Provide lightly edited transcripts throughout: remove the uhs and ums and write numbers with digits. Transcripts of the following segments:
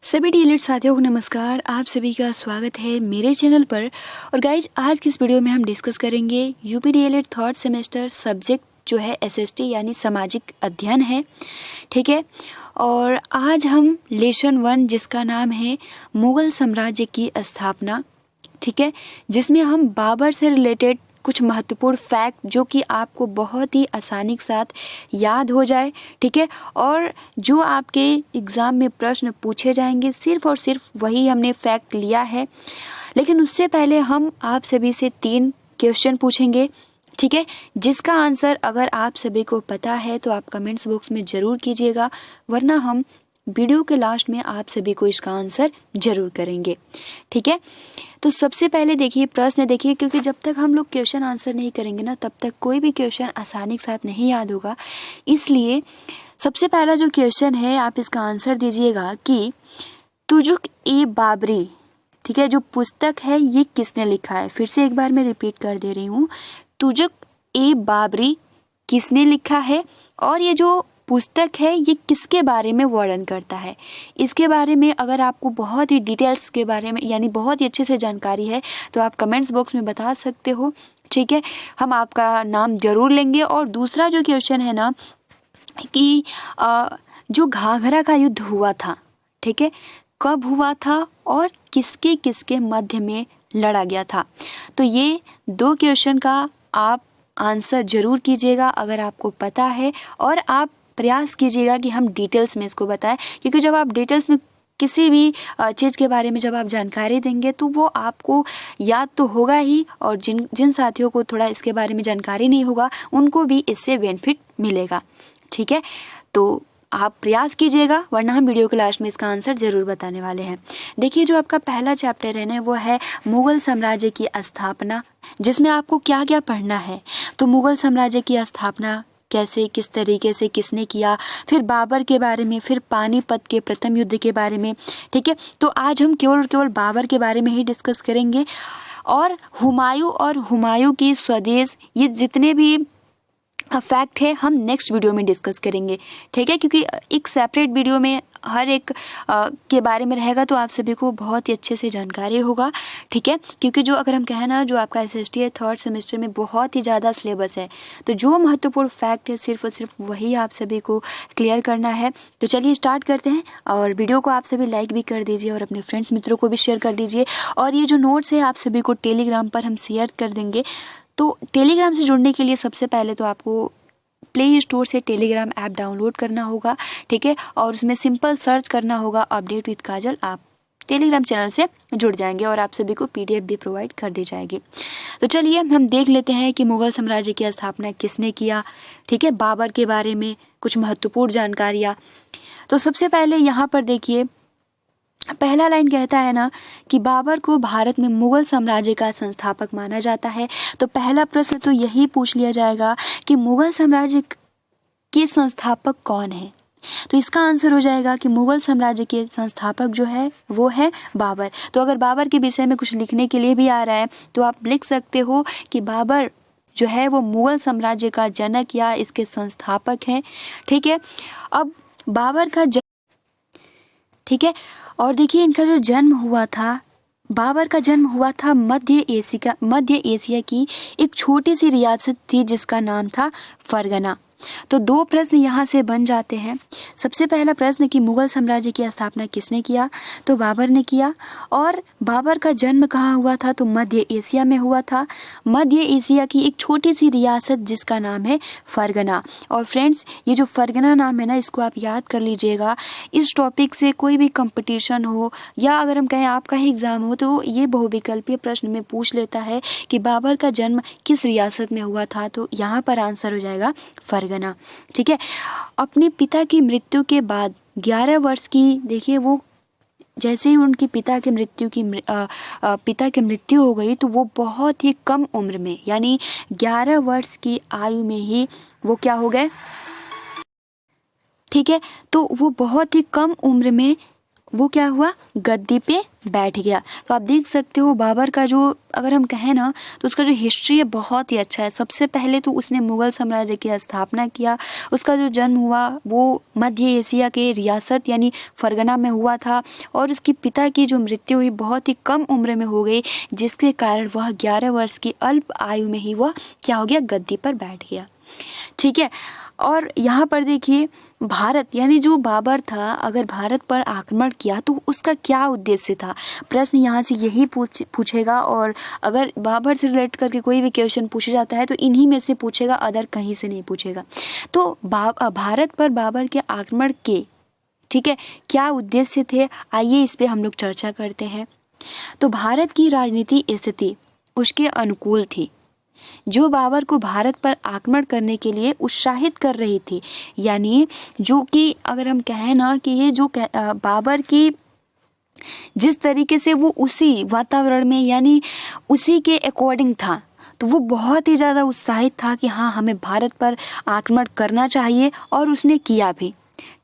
सभी डीएलएड साथियों को नमस्कार। आप सभी का स्वागत है मेरे चैनल पर। और गाइज आज की इस वीडियो में हम डिस्कस करेंगे UP DElEd third semester subject जो है एसएसटी यानी सामाजिक अध्ययन है, ठीक है। और आज हम लेसन 1 जिसका नाम है मुगल साम्राज्य की स्थापना, ठीक है, जिसमें हम बाबर से रिलेटेड कुछ महत्वपूर्ण फैक्ट जो कि आपको बहुत ही आसानी के साथ याद हो जाए, ठीक है, और जो आपके एग्ज़ाम में प्रश्न पूछे जाएंगे सिर्फ और सिर्फ वही हमने फैक्ट लिया है। लेकिन उससे पहले हम आप सभी से 3 क्वेश्चन पूछेंगे, ठीक है, जिसका आंसर अगर आप सभी को पता है तो आप कमेंट्स बॉक्स में ज़रूर कीजिएगा, वरना हम वीडियो के लास्ट में आप सभी को इसका आंसर जरूर करेंगे, ठीक है। तो सबसे पहले देखिए प्रश्न देखिए, क्योंकि जब तक हम लोग क्वेश्चन आंसर नहीं करेंगे ना तब तक कोई भी क्वेश्चन आसानी के साथ नहीं याद होगा। इसलिए सबसे पहला जो क्वेश्चन है आप इसका आंसर दीजिएगा कि तुजुक-ए-बाबरी, ठीक है, जो पुस्तक है ये किसने लिखा है। फिर से एक बार मैं रिपीट कर दे रही हूँ, तुजुक-ए-बाबरी किसने लिखा है और ये जो पुस्तक है ये किसके बारे में वर्णन करता है। इसके बारे में अगर आपको बहुत ही डिटेल्स के बारे में यानी बहुत ही अच्छे से जानकारी है तो आप कमेंट्स बॉक्स में बता सकते हो, ठीक है, हम आपका नाम जरूर लेंगे। और दूसरा जो क्वेश्चन है ना कि जो घाघरा का युद्ध हुआ था, ठीक है, कब हुआ था और किसके किसके मध्य में लड़ा गया था। तो ये 2 क्वेश्चन का आप आंसर जरूर कीजिएगा अगर आपको पता है, और आप प्रयास कीजिएगा कि हम डिटेल्स में इसको बताएं, क्योंकि जब आप डिटेल्स में किसी भी चीज़ के बारे में जब आप जानकारी देंगे तो वो आपको याद तो होगा ही, और जिन साथियों को थोड़ा इसके बारे में जानकारी नहीं होगा उनको भी इससे बेनिफिट मिलेगा, ठीक है। तो आप प्रयास कीजिएगा, वरना हम वीडियो के लास्ट में इसका आंसर जरूर बताने वाले हैं। देखिए जो आपका पहला चैप्टर है ना वो है मुगल साम्राज्य की स्थापना, जिसमें आपको क्या क्या पढ़ना है। तो मुगल साम्राज्य की स्थापना कैसे, किस तरीके से, किसने किया, फिर बाबर के बारे में, फिर पानीपत के प्रथम युद्ध के बारे में, ठीक है। तो आज हम केवल बाबर के बारे में ही डिस्कस करेंगे, और हुमायूं की स्वदेश, ये जितने भी फैक्ट है हम नेक्स्ट वीडियो में डिस्कस करेंगे, ठीक है, क्योंकि एक सेपरेट वीडियो में हर एक के बारे में रहेगा तो आप सभी को बहुत ही अच्छे से जानकारी होगा, ठीक है। क्योंकि जो अगर हम कहें ना जो आपका एसएसटी है थर्ड सेमेस्टर में बहुत ही ज़्यादा सिलेबस है, तो जो महत्वपूर्ण फैक्ट है सिर्फ और सिर्फ वही आप सभी को क्लियर करना है। तो चलिए स्टार्ट करते हैं, और वीडियो को आप सभी लाइक भी कर दीजिए और अपने फ्रेंड्स मित्रों को भी शेयर कर दीजिए। और ये जो नोट्स है आप सभी को टेलीग्राम पर हम शेयर कर देंगे। तो टेलीग्राम से जुड़ने के लिए सबसे पहले तो आपको प्ले स्टोर से टेलीग्राम ऐप डाउनलोड करना होगा, ठीक है, और उसमें सिंपल सर्च करना होगा अपडेट विद काजल। आप टेलीग्राम चैनल से जुड़ जाएंगे और आप सभी को पीडीएफ भी प्रोवाइड कर दी जाएगी। तो चलिए हम देख लेते हैं कि मुगल साम्राज्य की स्थापना किसने किया, ठीक है, बाबर के बारे में कुछ महत्वपूर्ण जानकारियाँ। तो सबसे पहले यहाँ पर देखिए पहला लाइन कहता है ना कि बाबर को भारत में मुगल साम्राज्य का संस्थापक माना जाता है। तो पहला प्रश्न तो यही पूछ लिया जाएगा कि मुगल साम्राज्य के संस्थापक कौन है। तो इसका आंसर हो जाएगा कि मुगल साम्राज्य के संस्थापक जो है वो है बाबर। तो अगर बाबर के विषय में कुछ लिखने के लिए भी आ रहा है तो आप लिख सकते हो कि बाबर जो है वो मुगल साम्राज्य का जनक या इसके संस्थापक हैं, ठीक है। अब बाबर का ठीक है, और देखिए इनका जो जन्म हुआ था, बाबर का जन्म हुआ था मध्य एशिया की एक छोटी सी रियासत थी जिसका नाम था फरगना। तो 2 प्रश्न यहाँ से बन जाते हैं। सबसे पहला प्रश्न कि मुगल साम्राज्य की स्थापना किसने किया, तो बाबर ने किया। और बाबर का जन्म कहाँ हुआ था, तो मध्य एशिया में हुआ था, मध्य एशिया की एक छोटी सी रियासत जिसका नाम है फरगना। और फ्रेंड्स ये जो फरगना नाम है ना इसको आप याद कर लीजिएगा। इस टॉपिक से कोई भी कंपटीशन हो या अगर हम कहें आपका ही एग्जाम हो तो ये बहुविकल्पीय प्रश्न में पूछ लेता है कि बाबर का जन्म किस रियासत में हुआ था। तो यहाँ पर आंसर हो जाएगा फरगना, ठीक है। अपने पिता की मृत्यु के बाद 11 वर्ष की, देखिए वो जैसे ही उनकी पिता की मृत्यु हो गई तो वो बहुत ही कम उम्र में यानी 11 वर्ष की आयु में ही वो क्या हो गए, ठीक है। तो वो बहुत ही कम उम्र में वो क्या हुआ, गद्दी पे बैठ गया। तो आप देख सकते हो बाबर का जो अगर हम कहें ना तो उसका जो हिस्ट्री है बहुत ही अच्छा है। सबसे पहले तो उसने मुगल साम्राज्य की स्थापना किया। उसका जो जन्म हुआ वो मध्य एशिया के रियासत यानी फरगना में हुआ था और उसके पिता की जो मृत्यु हुई बहुत ही कम उम्र में हो गई, जिसके कारण वह 11 वर्ष की अल्प आयु में ही वह क्या हो गया, गद्दी पर बैठ गया। ठीक है। और यहाँ पर देखिए भारत यानी जो बाबर था अगर भारत पर आक्रमण किया तो उसका क्या उद्देश्य था, प्रश्न यहाँ से यही पूछेगा। और अगर बाबर से रिलेट करके कोई भी क्वेश्चन पूछा जाता है तो इन्हीं में से पूछेगा, अदर कहीं से नहीं पूछेगा। तो भारत पर बाबर के आक्रमण के ठीक है क्या उद्देश्य थे, आइए इस पे हम लोग चर्चा करते हैं। तो भारत की राजनीति स्थिति उसके अनुकूल थी, जो बाबर को भारत पर आक्रमण करने के लिए उत्साहित कर रही थी। यानी जो कि अगर हम कहें ना कि ये जो बाबर की जिस तरीके से वो उसी वातावरण में यानी उसी के अकॉर्डिंग था, तो वो बहुत ही ज़्यादा उत्साहित था कि हाँ हमें भारत पर आक्रमण करना चाहिए और उसने किया भी।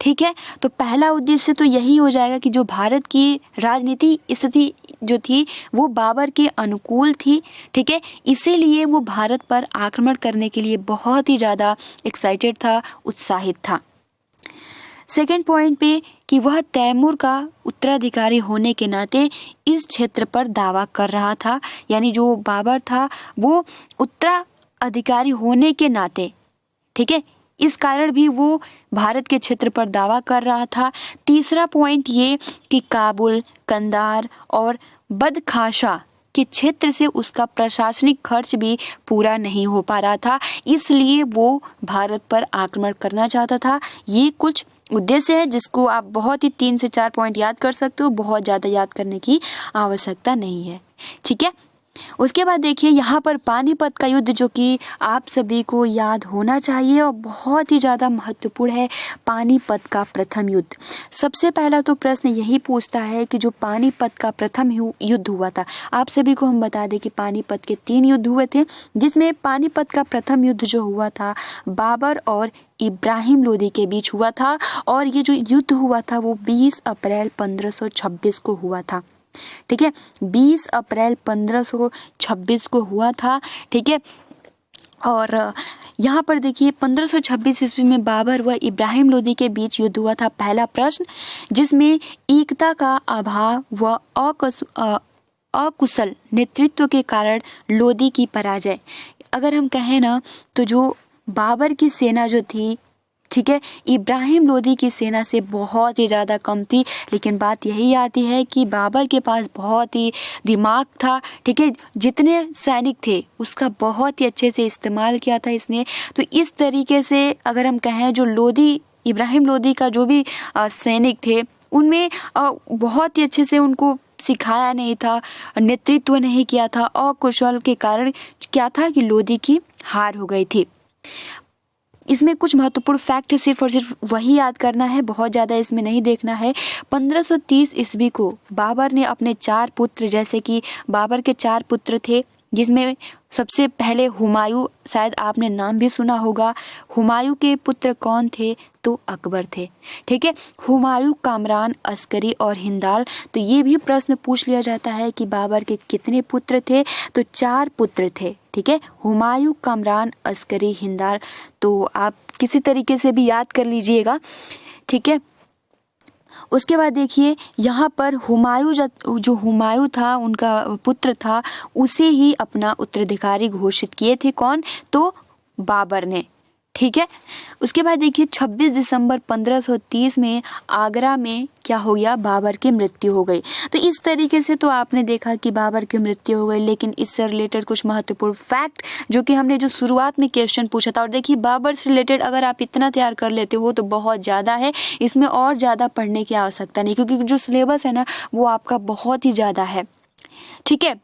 ठीक है। तो पहला उद्देश्य तो यही हो जाएगा कि जो भारत की राजनीति स्थिति जो थी वो बाबर के अनुकूल थी। ठीक है। इसीलिए वो भारत पर आक्रमण करने के लिए बहुत ही ज़्यादा एक्साइटेड था, उत्साहित था। सेकेंड पॉइंट पे कि वह तैमूर का उत्तराधिकारी होने के नाते इस क्षेत्र पर दावा कर रहा था। यानी जो बाबर था वो उत्तराधिकारी होने के नाते ठीक है इस कारण भी वो भारत के क्षेत्र पर दावा कर रहा था। तीसरा पॉइंट ये कि काबुल, कंधार और बदखाशा के क्षेत्र से उसका प्रशासनिक खर्च भी पूरा नहीं हो पा रहा था, इसलिए वो भारत पर आक्रमण करना चाहता था। ये कुछ उद्देश्य है जिसको आप बहुत ही 3 से 4 पॉइंट याद कर सकते हो, बहुत ज़्यादा याद करने की आवश्यकता नहीं है। ठीक है। उसके बाद देखिए यहाँ पर पानीपत का युद्ध जो कि आप सभी को याद होना चाहिए और बहुत ही ज़्यादा महत्वपूर्ण है, पानीपत का प्रथम युद्ध। सबसे पहला तो प्रश्न यही पूछता है कि जो पानीपत का प्रथम युद्ध हुआ था, आप सभी को हम बता दें कि पानीपत के 3 युद्ध हुए थे, जिसमें पानीपत का प्रथम युद्ध जो हुआ था बाबर और इब्राहिम लोदी के बीच हुआ था और ये जो युद्ध हुआ था वो 20 अप्रैल 1526 को हुआ था। ठीक है। 20 अप्रैल 1526 को हुआ था। ठीक है। और यहाँ पर देखिए 1526 ईस्वी में बाबर व इब्राहिम लोदी के बीच युद्ध हुआ था। पहला प्रश्न जिसमें एकता का अभाव व अकुशल नेतृत्व के कारण लोदी की पराजय। अगर हम कहें ना तो जो बाबर की सेना जो थी ठीक है इब्राहिम लोदी की सेना से बहुत ही ज़्यादा कम थी, लेकिन बात यही आती है कि बाबर के पास बहुत ही दिमाग था। ठीक है। जितने सैनिक थे उसका बहुत ही अच्छे से इस्तेमाल किया था इसने। तो इस तरीके से अगर हम कहें जो लोदी इब्राहिम लोदी का जो भी सैनिक थे उनमें बहुत ही अच्छे से उनको सिखाया नहीं था, नेतृत्व नहीं किया था, अकुशल के कारण क्या था कि लोदी की हार हो गई थी। इसमें कुछ महत्वपूर्ण फैक्ट सिर्फ और सिर्फ वही याद करना है, बहुत ज़्यादा इसमें नहीं देखना है। 1530 ईस्वी को बाबर ने अपने 4 पुत्र, जैसे कि बाबर के 4 पुत्र थे जिसमें सबसे पहले हुमायूं, शायद आपने नाम भी सुना होगा। हुमायूं के पुत्र कौन थे तो अकबर थे। ठीक है। हुमायूं, कामरान, अस्करी और हिंदाल। तो ये भी प्रश्न पूछ लिया जाता है कि बाबर के कितने पुत्र थे, तो 4 पुत्र थे। ठीक है। हुमायूं, कामरान, अस्करी, हिंदाल। तो आप किसी तरीके से भी याद कर लीजिएगा। ठीक है। उसके बाद देखिए यहाँ पर हुमायूं जो हुमायूं था उनका पुत्र था, उसे ही अपना उत्तराधिकारी घोषित किए थे। कौन तो बाबर ने। ठीक है। उसके बाद देखिए 26 दिसंबर 1530 में आगरा में क्या हो गया, बाबर की मृत्यु हो गई। तो इस तरीके से तो आपने देखा कि बाबर की मृत्यु हो गई, लेकिन इससे रिलेटेड कुछ महत्वपूर्ण फैक्ट जो कि हमने जो शुरुआत में क्वेश्चन पूछा था, और देखिए बाबर से रिलेटेड अगर आप इतना तैयार कर लेते हो तो बहुत ज़्यादा है, इसमें और ज़्यादा पढ़ने की आवश्यकता नहीं, क्योंकि जो सिलेबस है ना वो आपका बहुत ही ज़्यादा है। ठीक है।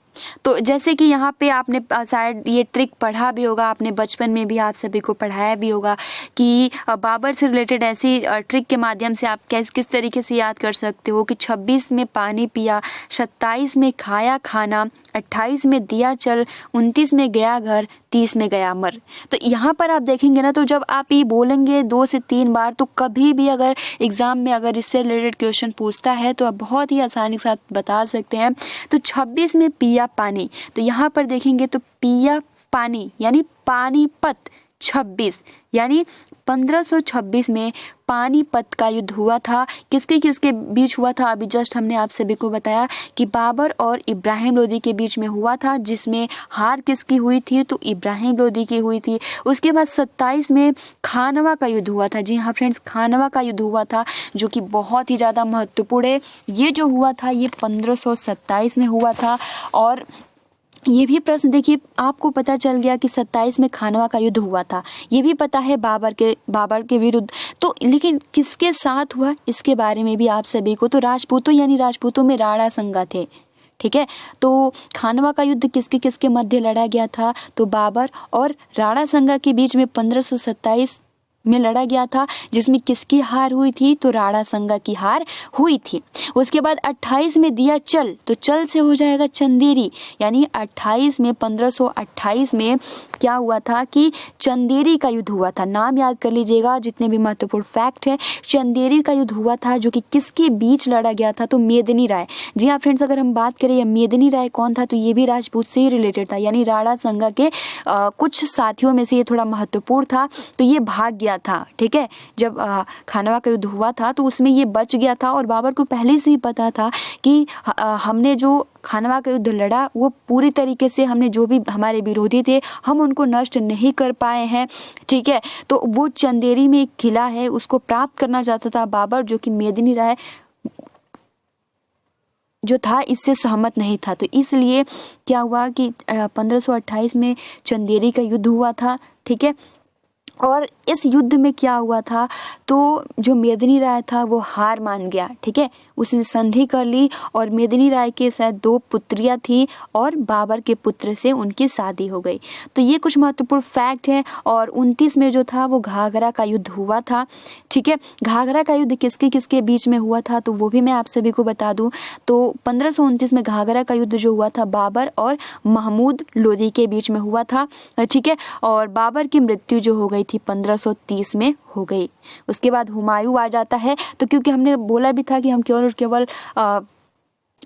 तो जैसे कि यहाँ पे आपने शायद ये ट्रिक पढ़ा भी होगा, आपने बचपन में भी आप सभी को पढ़ाया भी होगा कि बाबर से रिलेटेड ऐसी ट्रिक के माध्यम से आप किस तरीके से याद कर सकते हो कि 26 में पानी पिया, 27 में खाया खाना, 28 में दिया चल, 29 में गया घर, 30 में गया मर। तो यहाँ पर आप देखेंगे ना, तो जब आप ये बोलेंगे 2 से 3 बार, तो कभी भी अगर एग्जाम में अगर इससे रिलेटेड क्वेश्चन पूछता है तो आप बहुत ही आसानी के साथ बता सकते हैं। तो 26 में पिया पानी, तो यहाँ पर देखेंगे तो पिया पानी यानी पानीपत, 26 यानी 1526 में पानीपत का युद्ध हुआ था। किसके किसके बीच हुआ था? अभी जस्ट हमने आप सभी को बताया कि बाबर और इब्राहिम लोदी के बीच में हुआ था, जिसमें हार किसकी हुई थी? तो इब्राहिम लोदी की हुई थी। उसके बाद 27 में खानवा का युद्ध हुआ था। जी हाँ फ्रेंड्स, खानवा का युद्ध हुआ था, जो कि बहुत ही ज़्यादा महत्वपूर्ण है। ये जो हुआ था ये 1527 में हुआ था। और ये भी प्रश्न देखिए, आपको पता चल गया कि 27 में खानवा का युद्ध हुआ था, ये भी पता है बाबर के विरुद्ध। तो लेकिन किसके साथ हुआ इसके बारे में भी आप सभी को, तो राजपूतों यानी राजपूतों में राणा संगा थे। ठीक है, तो खानवा का युद्ध किसके किसके मध्य लड़ा गया था? तो बाबर और राणा संगा के बीच में 1527 में लड़ा गया था, जिसमें किसकी हार हुई थी? तो राणा संगा की हार हुई थी। उसके बाद 28 में दिया चल, तो चल से हो जाएगा चंदेरी, यानी 28 में 1528 में क्या हुआ था कि चंदेरी का युद्ध हुआ था। नाम याद कर लीजिएगा जितने भी महत्वपूर्ण फैक्ट है। चंदेरी का युद्ध हुआ था, जो कि किसके बीच लड़ा गया था? तो मेदिनी राय। जी हाँ फ्रेंड्स, अगर हम बात करें मेदिनी राय कौन था, तो ये भी राजपूत से ही रिलेटेड था, यानी राणा संगा के कुछ साथियों में से ये थोड़ा महत्वपूर्ण था। तो ये भाग गया था। ठीक है, जब खानवा का युद्ध हुआ था तो उसमें ये बच गया था, और बाबर को पहले से ही पता था कि हमने जो खानवा का युद्ध लड़ा वो पूरी तरीके से हमने जो भी हमारे विरोधी थे हम उनको नष्ट नहीं कर पाए हैं। ठीक है, तो वो चंदेरी में एक किला है उसको प्राप्त करना चाहता था बाबर, जो कि मेदिनी राय जो था इससे सहमत नहीं था। तो इसलिए क्या हुआ कि 1528 में चंदेरी का युद्ध हुआ था। ठीक है, और इस युद्ध में क्या हुआ था, तो जो मेदिनी राय था वो हार मान गया। ठीक है, उसने संधि कर ली, और मेदिनी राय के साथ 2 पुत्रियां थी, और बाबर के पुत्र से उनकी शादी हो गई। तो ये कुछ महत्वपूर्ण फैक्ट है। और 29 में जो था वो घाघरा का युद्ध हुआ था। ठीक है, घाघरा का युद्ध किसके किसके बीच में हुआ था, तो वो भी मैं आप सभी को बता दूं। तो 1529 में घाघरा का युद्ध जो हुआ था बाबर और महमूद लोदी के बीच में हुआ था। ठीक है, और बाबर की मृत्यु जो हो गई थी 1530 में हो गई। उसके बाद हुमायूं आ जाता है। तो क्योंकि हमने बोला भी था कि हम केवल और केवल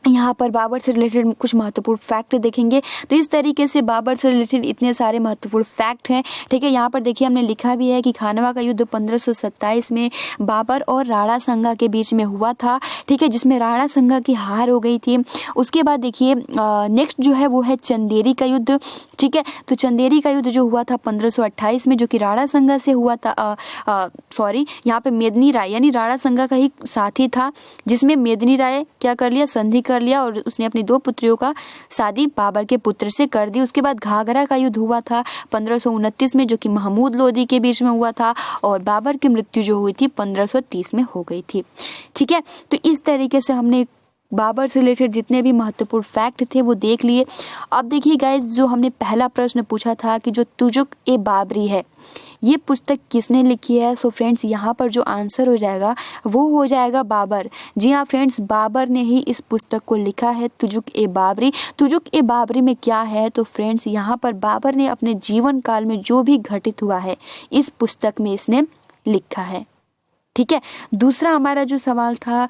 यहाँ पर बाबर से रिलेटेड कुछ महत्वपूर्ण फैक्ट देखेंगे, तो इस तरीके से बाबर से रिलेटेड इतने सारे महत्वपूर्ण फैक्ट हैं। ठीक है, यहाँ पर देखिए हमने लिखा भी है कि खानवा का युद्ध 1527 में बाबर और राणा संगा के बीच में हुआ था। ठीक है, जिसमें राणा संगा की हार हो गई थी। उसके बाद देखिए नेक्स्ट जो है वो है चंदेरी का युद्ध। ठीक है, तो चंदेरी का युद्ध जो हुआ था 1528 में, जो कि राणा संगा से हुआ था। सॉरी, यहाँ पे मेदिनी राय यानी राणा संगा का ही साथी था, जिसमें मेदिनी राय क्या कर लिया, संधि कर लिया, और उसने अपनी 2 पुत्रियों का शादी बाबर के पुत्र से कर दी। उसके बाद घाघरा का युद्ध हुआ था 1529 में, जो कि महमूद लोदी के बीच में हुआ था, और बाबर की मृत्यु जो हुई थी 1530 में हो गई थी। ठीक है, तो इस तरीके से हमने बाबर से रिलेटेड जितने भी महत्वपूर्ण फैक्ट थे वो देख लिए। अब देखिए गाइस, जो हमने पहला प्रश्न पूछा था कि जो तुजुक-ए-बाबरी है ये पुस्तक किसने लिखी है, सो फ्रेंड्स यहाँ पर जो आंसर हो जाएगा वो हो जाएगा बाबर। जी हाँ फ्रेंड्स, बाबर ने ही इस पुस्तक को लिखा है, तुजुक-ए-बाबरी। तुजुक-ए-बाबरी में क्या है, तो फ्रेंड्स यहाँ पर बाबर ने अपने जीवन काल में जो भी घटित हुआ है इस पुस्तक में इसने लिखा है। ठीक है, दूसरा हमारा जो सवाल था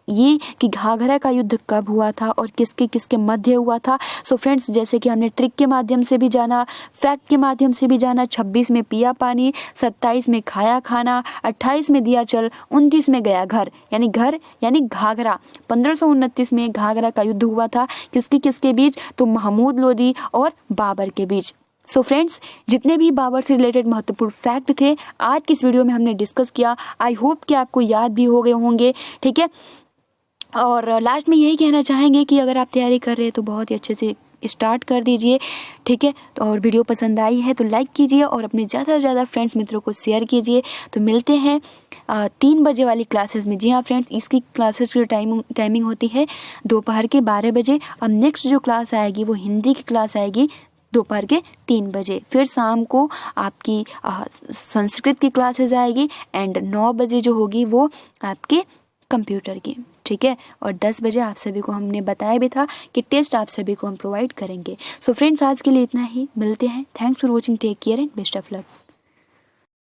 ये कि घाघरा का युद्ध कब हुआ था और किसके किसके मध्य हुआ था। सो फ्रेंड्स, जैसे कि हमने ट्रिक के माध्यम से भी जाना, फैक्ट के माध्यम से भी जाना, 26 में पिया पानी, 27 में खाया खाना, 28 में दिया चल, 29 में गया घर यानी घाघरा। 1529 में घाघरा का युद्ध हुआ था, किसके किसके बीच, तो महमूद लोदी और बाबर के बीच। सो फ्रेंड्स, जितने भी बाबर से रिलेटेड महत्वपूर्ण फैक्ट थे आज की इस वीडियो में हमने डिस्कस किया। आई होप कि आपको याद भी हो गए होंगे। ठीक है, और लास्ट में यही कहना चाहेंगे कि अगर आप तैयारी कर रहे हैं तो बहुत ही अच्छे से स्टार्ट कर दीजिए, ठीक है। तो और वीडियो पसंद आई है तो लाइक कीजिए और अपने ज़्यादा से ज़्यादा फ्रेंड्स मित्रों को शेयर कीजिए। तो मिलते हैं 3 बजे वाली क्लासेस में। जी हाँ फ्रेंड्स, इसकी क्लासेस की टाइमिंग होती है दोपहर के 12 बजे। अब नेक्स्ट जो क्लास आएगी वो हिंदी की क्लास आएगी दोपहर के 3 बजे। फिर शाम को आपकी संस्कृत की क्लासेस आएगी एंड 9 बजे जो होगी वो आपके कंप्यूटर की, ठीक है। और 10 बजे आप सभी को हमने बताया भी था कि टेस्ट आप सभी को हम प्रोवाइड करेंगे। सो फ्रेंड्स, आज के लिए इतना ही। मिलते हैं। Thanks for watching, take care and best of luck.